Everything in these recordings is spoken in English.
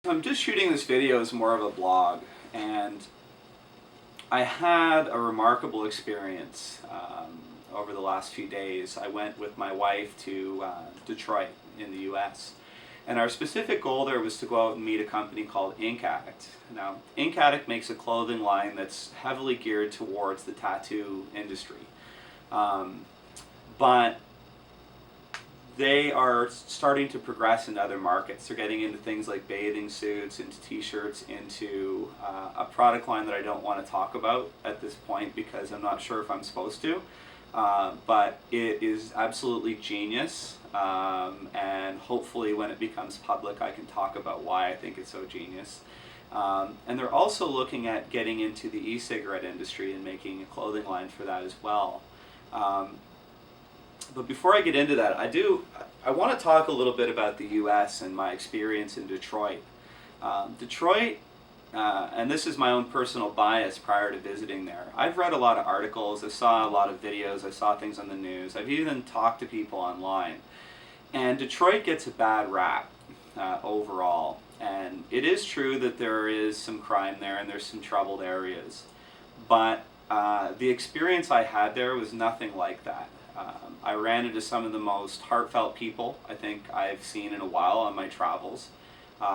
I'm just shooting this video as more of a blog, and I had a remarkable experience over the last few days. I went with my wife to Detroit in the US, and our specific goal there was to go out and meet a company called Ink Addict. Now, Ink Addict makes a clothing line that's heavily geared towards the tattoo industry, but they are starting to progress into other markets. They're getting into things like bathing suits, into t-shirts, into a product line that I don't want to talk about at this point because I'm not sure if I'm supposed to. But it is absolutely genius, and hopefully when it becomes public I can talk about why I think it's so genius. And they're also looking at getting into the e-cigarette industry and making a clothing line for that as well. But before I get into that, I want to talk a little bit about the U.S. and my experience in Detroit. Detroit, and this is my own personal bias prior to visiting there. I've read a lot of articles, I saw a lot of videos, I saw things on the news, I've even talked to people online. And Detroit gets a bad rap overall. And it is true that there is some crime there and there's some troubled areas. But the experience I had there was nothing like that. I ran into some of the most heartfelt people I think I've seen in a while on my travels.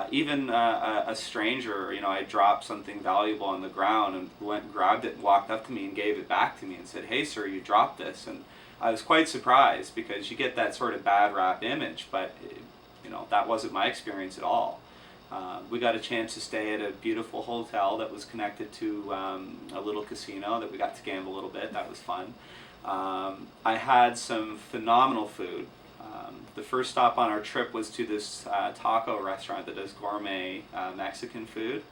Even a stranger, I dropped something valuable on the ground and went and grabbed it and walked up to me and gave it back to me and said, "Hey sir, you dropped this." And I was quite surprised because you get that sort of bad rap image, but that wasn't my experience at all. We got a chance to stay at a beautiful hotel that was connected to a little casino that we got to gamble a little bit. That was fun. I had some phenomenal food. The first stop on our trip was to this taco restaurant that does gourmet Mexican food,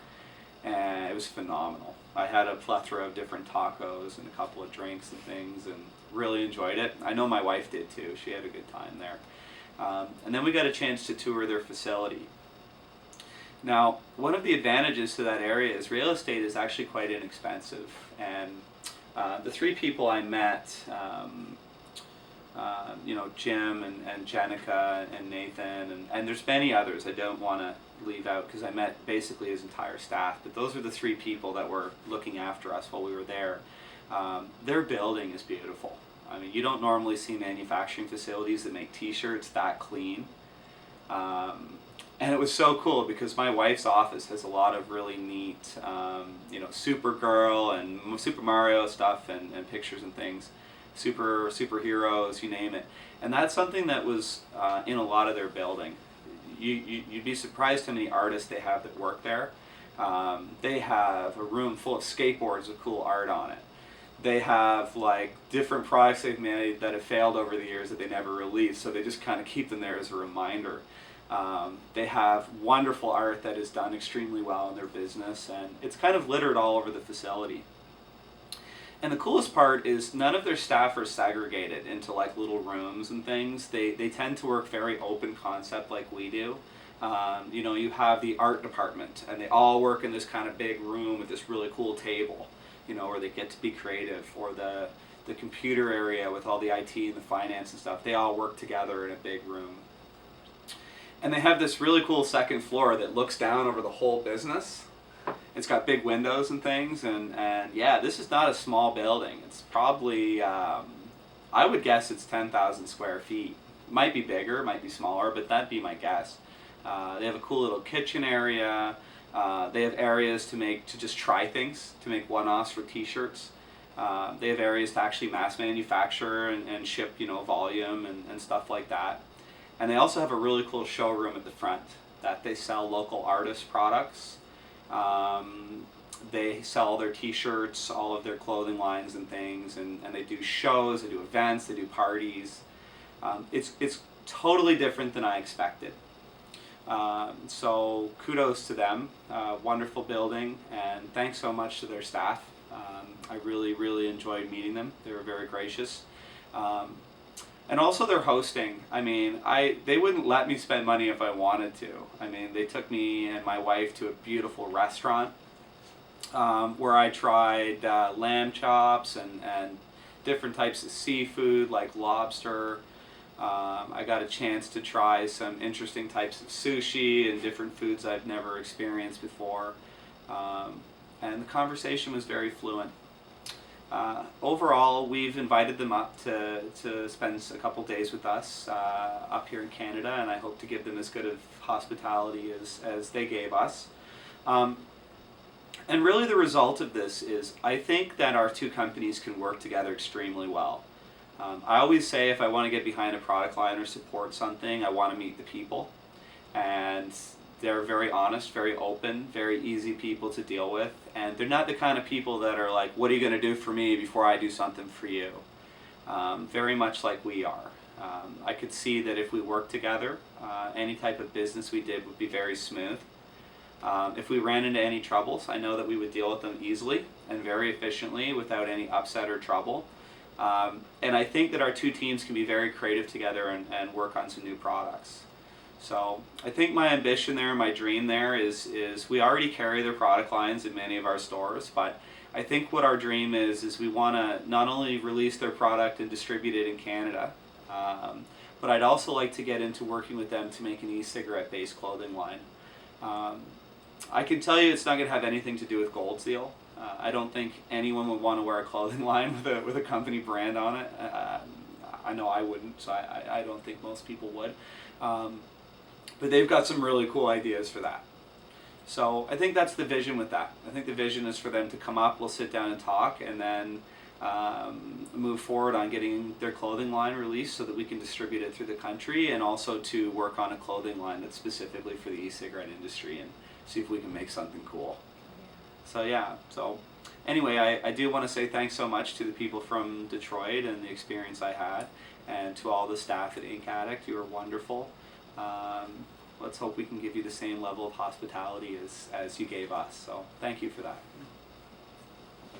and it was phenomenal. I had a plethora of different tacos and a couple of drinks and things and really enjoyed it. I know my wife did too. She had a good time there. And then we got a chance to tour their facility. Now, one of the advantages to that area is real estate is actually quite inexpensive, and the three people I met, Jim and Jenica and Nathan, and there's many others I don't want to leave out because I met basically his entire staff, but those are the three people that were looking after us while we were there. Their building is beautiful. I mean, you don't normally see manufacturing facilities that make t-shirts that clean. And it was so cool because my wife's office has a lot of really neat, Supergirl and Super Mario stuff and pictures and things, superheroes, you name it. And that's something that was in a lot of their building. You'd be surprised how many artists they have that work there. They have a room full of skateboards with cool art on it. They have like different products they've made that have failed over the years that they never released, so they just kind of keep them there as a reminder. They have wonderful art that is done extremely well in their business, and it's kind of littered all over the facility. And the coolest part is none of their staff are segregated into like little rooms and things. They tend to work very open concept like we do. You have the art department, and they all work in this kind of big room with this really cool table, where they get to be creative, or the computer area with all the IT and the finance and stuff. They all work together in a big room. And they have this really cool second floor that looks down over the whole business. It's got big windows and things, and yeah, this is not a small building. It's probably, I would guess it's 10,000 square feet. Might be bigger, might be smaller, but that'd be my guess. They have a cool little kitchen area. They have areas to just try things, to make one-offs for t-shirts. They have areas to actually mass manufacture and ship, volume and stuff like that. And they also have a really cool showroom at the front that they sell local artist products. They sell their t-shirts, all of their clothing lines and things, and they do shows, they do events, they do parties. It's totally different than I expected. So kudos to them. Wonderful building, and thanks so much to their staff. I really, really enjoyed meeting them. They were very gracious. And also their hosting. I mean, they wouldn't let me spend money if I wanted to. I mean, they took me and my wife to a beautiful restaurant where I tried lamb chops and different types of seafood like lobster, I got a chance to try some interesting types of sushi and different foods I've never experienced before. And the conversation was very fluent. Overall, we've invited them up to spend a couple days with us up here in Canada, and I hope to give them as good of hospitality as they gave us. And really the result of this is I think that our two companies can work together extremely well. I always say if I want to get behind a product line or support something, I want to meet the people. And they're very honest, very open, very easy people to deal with. And they're not the kind of people that are like, what are you going to do for me before I do something for you? Very much like we are. I could see that if we worked together, any type of business we did would be very smooth. If we ran into any troubles, I know that we would deal with them easily and very efficiently without any upset or trouble. And I think that our two teams can be very creative together and work on some new products. So I think my ambition there, my dream there is we already carry their product lines in many of our stores, but I think what our dream is we want to not only release their product and distribute it in Canada, but I'd also like to get into working with them to make an e-cigarette based clothing line. I can tell you it's not going to have anything to do with Gold Seal. I don't think anyone would want to wear a clothing line with a company brand on it. I know I wouldn't, so I don't think most people would. But they've got some really cool ideas for that. So I think that's the vision with that. I think the vision is for them to come up, we'll sit down and talk, and then move forward on getting their clothing line released so that we can distribute it through the country, and also to work on a clothing line that's specifically for the e-cigarette industry and see if we can make something cool. So yeah, so anyway, I do want to say thanks so much to the people from Detroit and the experience I had, and to all the staff at Ink Addict. You were wonderful. Let's hope we can give you the same level of hospitality as you gave us. So thank you for that.